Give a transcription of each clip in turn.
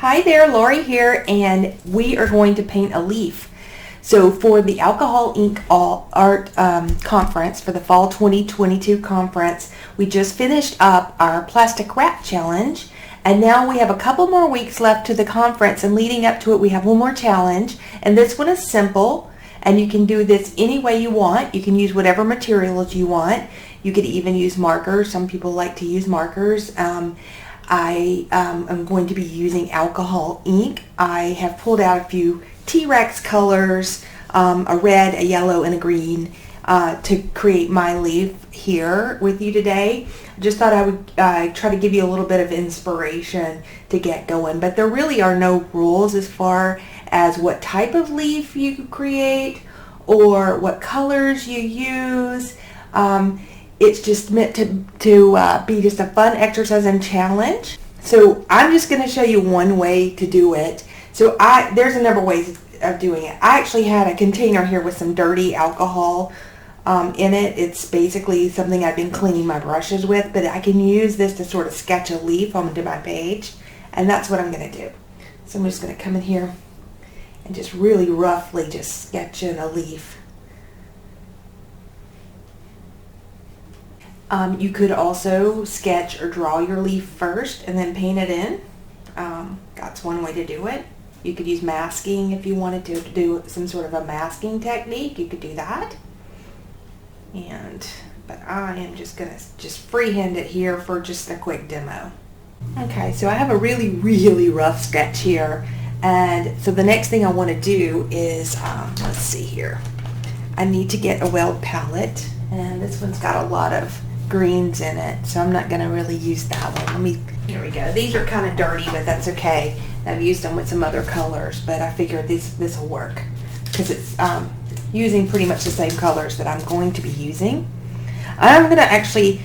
Hi there, Laurie here, and we are going to paint a leaf. So for the Alcohol Ink Art Conference, for the Fall 2022 conference, we just finished up our plastic wrap challenge, and now we have a couple more weeks left to the conference, and leading up to it we have one more challenge, and this one is simple, and you can do this any way you want. You can use whatever materials you want. You could even use markers. Some people like to use markers. I am going to be using alcohol ink. I have pulled out a few T-Rex colors, a red, a yellow, and a green to create my leaf here with you today. I just thought I would try to give you a little bit of inspiration to get going, but there really are no rules as far as what type of leaf you create or what colors you use. It's just meant to be just a fun exercise and challenge. So I'm just going to show you one way to do it. So there's a number of ways of doing it. I actually had a container here with some dirty alcohol in it. It's basically something I've been cleaning my brushes with, but I can use this to sort of sketch a leaf onto my page, and that's what I'm going to do. So I'm just going to come in here and just really roughly just sketch in a leaf. You could also sketch or draw your leaf first and then paint it in. That's one way to do it. You could use masking if you wanted to do some sort of a masking technique. You could do that. But I am just going to freehand it here for just a quick demo. Okay, so I have a really, really rough sketch here. And so the next thing I want to do is, let's see here. I need to get a weld palette. And this one's got a lot of greens in it, so I'm not going to really use that one. Here we go. These are kind of dirty, but that's okay. I've used them with some other colors, but I figured this will work because it's using pretty much the same colors that I'm going to be using. I'm going to actually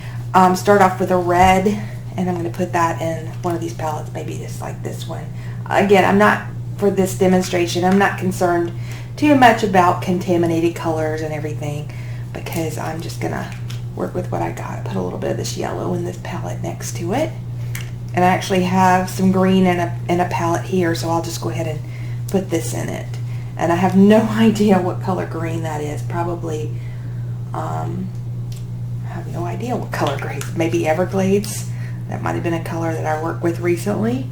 start off with a red, and I'm going to put that in one of these palettes, maybe just like this one. Again, for this demonstration, I'm not concerned too much about contaminated colors and everything, because I'm just going to work with what I got. I put a little bit of this yellow in this palette next to it. And I actually have some green in a palette here, so I'll just go ahead and put this in it. And I have no idea what color green that is. Probably, I have no idea what color green. Maybe Everglades. That might have been a color that I worked with recently.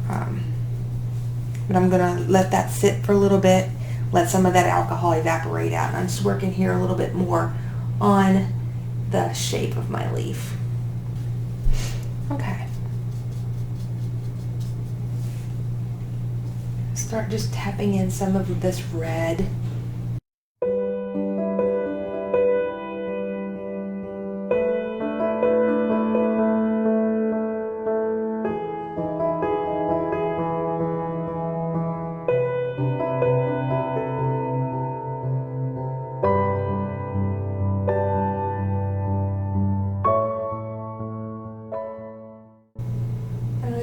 But I'm going to let that sit for a little bit. Let some of that alcohol evaporate out. And I'm just working here a little bit more on the shape of my leaf. Okay. Start just tapping in some of this red.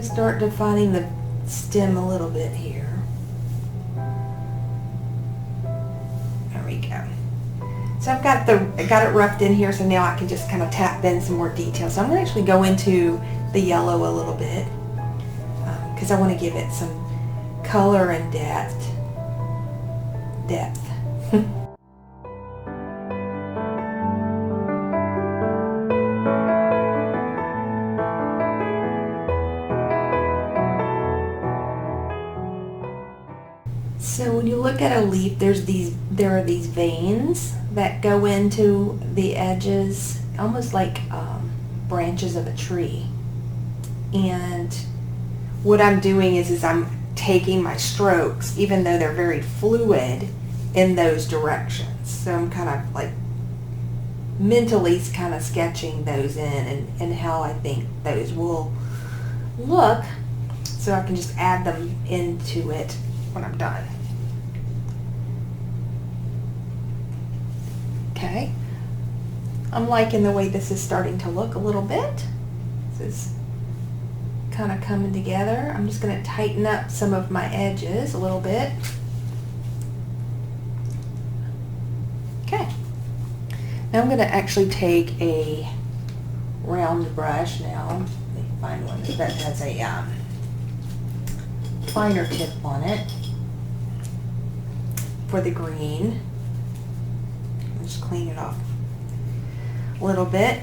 Start defining the stem a little bit here. There we go. So I got it roughed in here, so now I can just kind of tap in some more detail. So I'm going to actually go into the yellow a little bit because I want to give it some color and depth. So when you look at a leaf, there are these veins that go into the edges, almost like branches of a tree. And what I'm doing is I'm taking my strokes, even though they're very fluid, in those directions. So I'm kind of like mentally kind of sketching those in and how I think those will look, so I can just add them into it when I'm done. Okay, I'm liking the way this is starting to look a little bit. This is kind of coming together. I'm just going to tighten up some of my edges a little bit. Okay, now I'm going to actually take a round brush now. Let me find one that has a finer tip on it for the green. Just clean it off a little bit.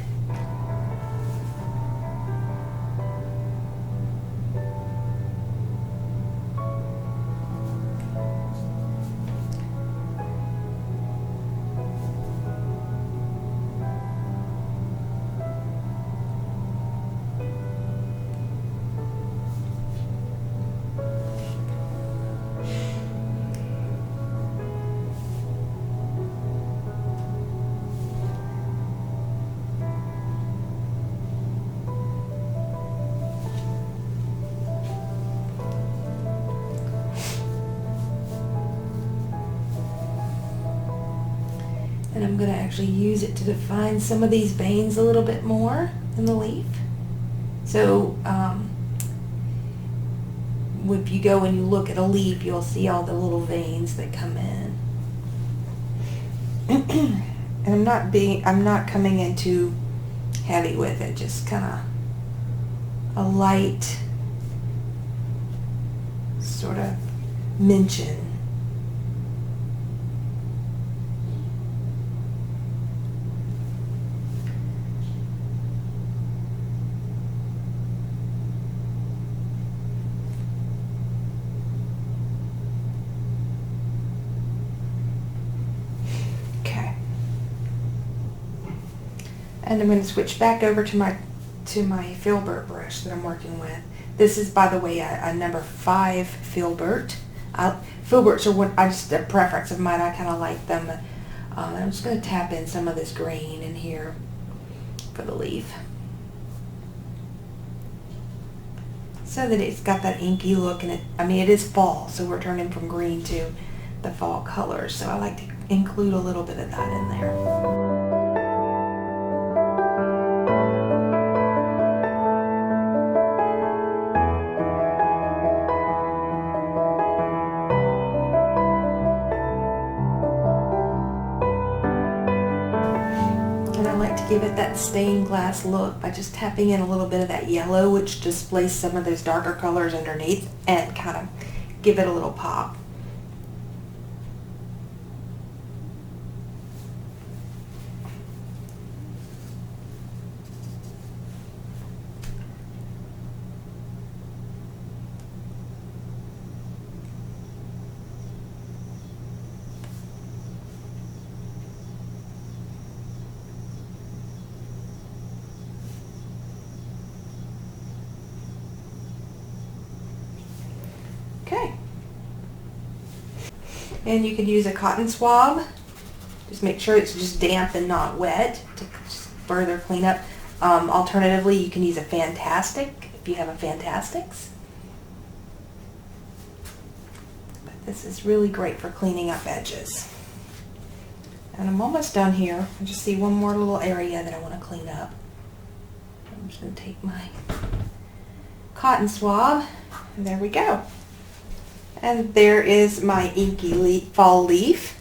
And I'm going to actually use it to define some of these veins a little bit more in the leaf. So if you go and you look at a leaf, you'll see all the little veins that come in. And I'm not coming in too heavy with it, just kind of a light sort of mention. And I'm going to switch back over to my filbert brush that I'm working with. This is, by the way, a number 5 filbert. Filberts are just a preference of mine. I kind of like them. I'm just going to tap in some of this green in here for the leaf, so that it's got that inky look. And it is fall, so we're turning from green to the fall colors. So I like to include a little bit of that in there. Give it that stained glass look by just tapping in a little bit of that yellow, which displays some of those darker colors underneath, and kind of give it a little pop. Okay. And you could use a cotton swab. Just make sure it's just damp and not wet to further clean up. Alternatively, you can use a Fantastic if you have a Fantastics. But this is really great for cleaning up edges. And I'm almost done here. I just see one more little area that I want to clean up. I'm just going to take my cotton swab, and there we go. And there is my inky fall leaf.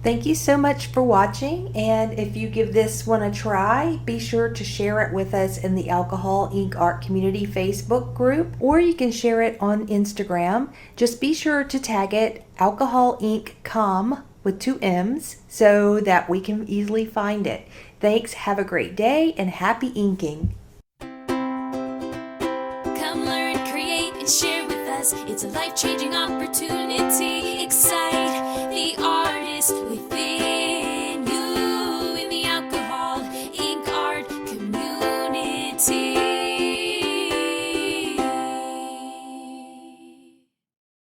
Thank you so much for watching, and if you give this one a try, be sure to share it with us in the Alcohol Ink Art Community Facebook group, or you can share it on Instagram. Just be sure to tag it Alcohol Ink Com with 2 M's so that we can easily find it. Thanks, have a great day, and happy inking. Come learn, create, and share with us. It's a life-changing opportunity.